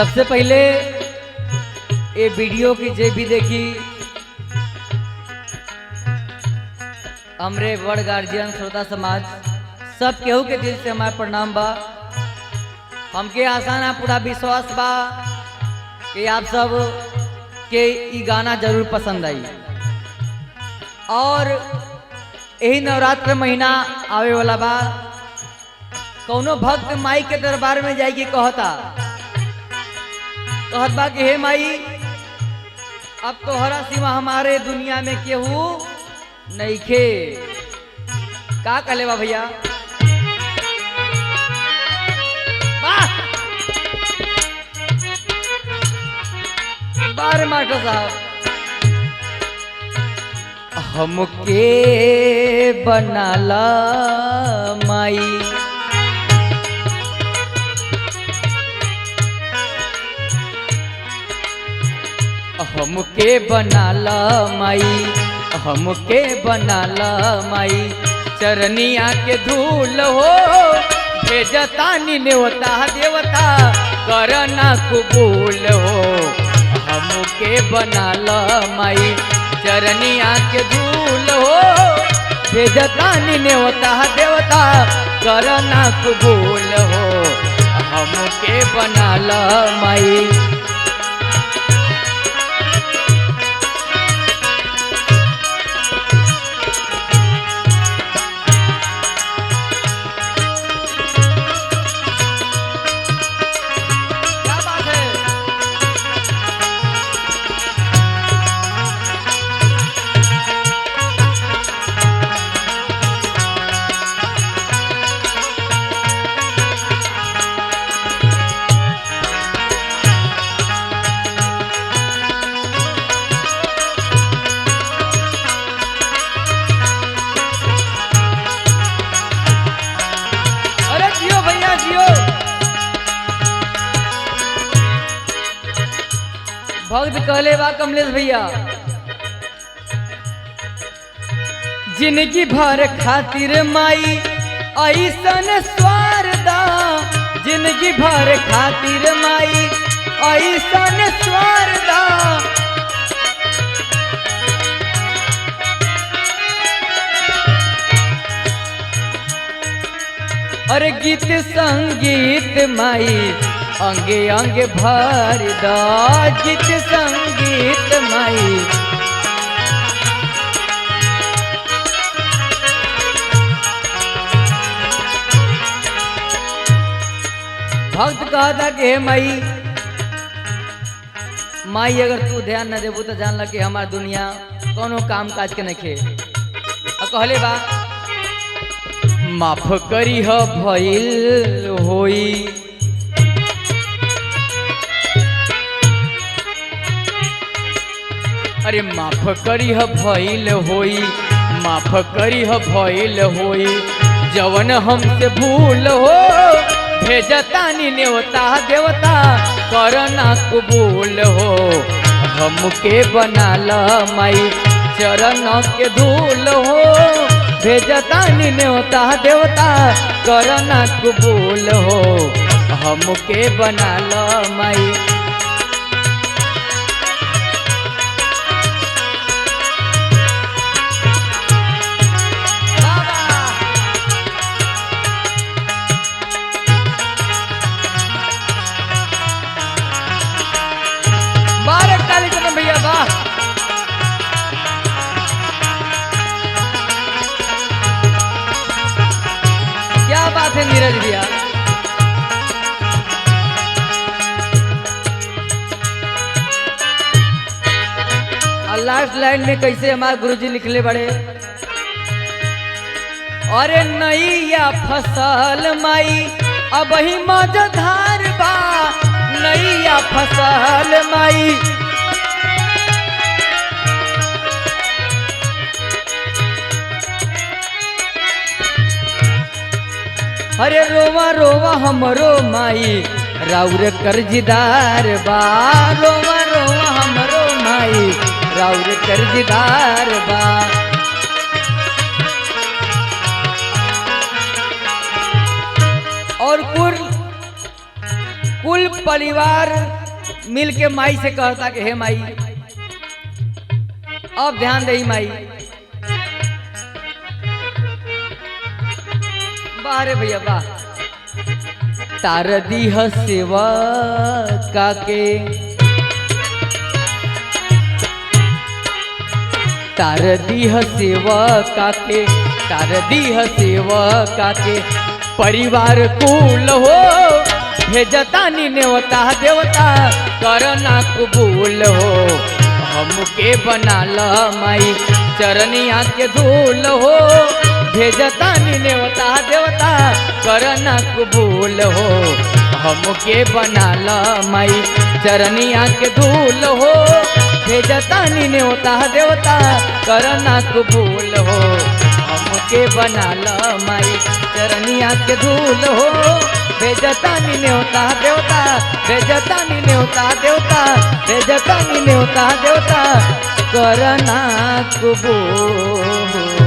सबसे पहले ये वीडियो की जे भी देखी हमरे बड़ गार्जियन श्रोता समाज सब केहू के दिल से हमारे प्रणाम बा। हमके आसान है पूरा विश्वास बा कि आप सब के ई गाना जरूर पसंद आई। और यही नवरात्र महीना आवे वाला बा। कौनो भक्त माई के दरबार में जाएगी कहत बा कि हे माई अब तोहरा सिवा हमारे दुनिया में केहू नइखे। का कहले बा भैया? बार मास्टर साहब हमके बनाला माई, हमके बनाला माई, हमके बनाला माई, चरनिया के धूल हो भेजता नेवता देवता करना कबूल हो। हमके बनाला माई, चरनिया के धूल हो भेजता नेवता देवता करना कबूल हो। हमके बनाला माई। भक्त कहले बा कमलेश भैया जिंदगी भर खातिर माई ऐसन स्वारदा, जिंदगी भर खातिर माई ऐसन स्वारदा। अरे गीत संगीत माई अंगे अंगे भर दा, गीत संगीत माई। भक्त कहा था कि हे माई, माई अगर तू ध्यान न देबू तो जान ला कि हमार दुनिया कोनो काम काज के नखे। कहले बा माफ करी ह भइल होई, अरे माफ करी ह भइल होई, माफ करी ह भइल होई, जवन हमसे भूल हो भेजता नेवता देवता करना कबूल हो। हमके बनाला माई, चरण के धूल हो भेजता नेवता देवता करना कबूल हो। हमके बनाला माई। भैया वाह, क्या बात है नीरज भैया। और लास्ट लाइन में कैसे हमारे गुरुजी लिखले बड़े, अरे नैया फसल माई अब ही मजधार बा, नैया फसल माई। अरे रोवा रोवा हमरो माई राउर कर्जदार बा, रोवा रोवा हमरो माई राउर कर्जदार बा। और कुल कुल परिवार मिल के माई से कहता कि हे माई अब ध्यान दे माई। वाह रे भैया वाह। तार दीह सेवा काके तार दीह सेवा काके तार दीह सेवा काके परिवार कुल हो भेजता नी नेवता देवता करना कबूल हो। हमके बनाल माई चरनिया के धूल हो भेजता नी नेवता देवता करना कबूल हो। हमके बनाल माई चरनिया के धूल हो भेजता नी नेवता देवता करना कबूल हो। हमके बनाल माई चरनिया के धूल हो भेजता नी नेवता देवता भेजता नी नेवता देवता भेजता नी नेवता देवता करना कबूल।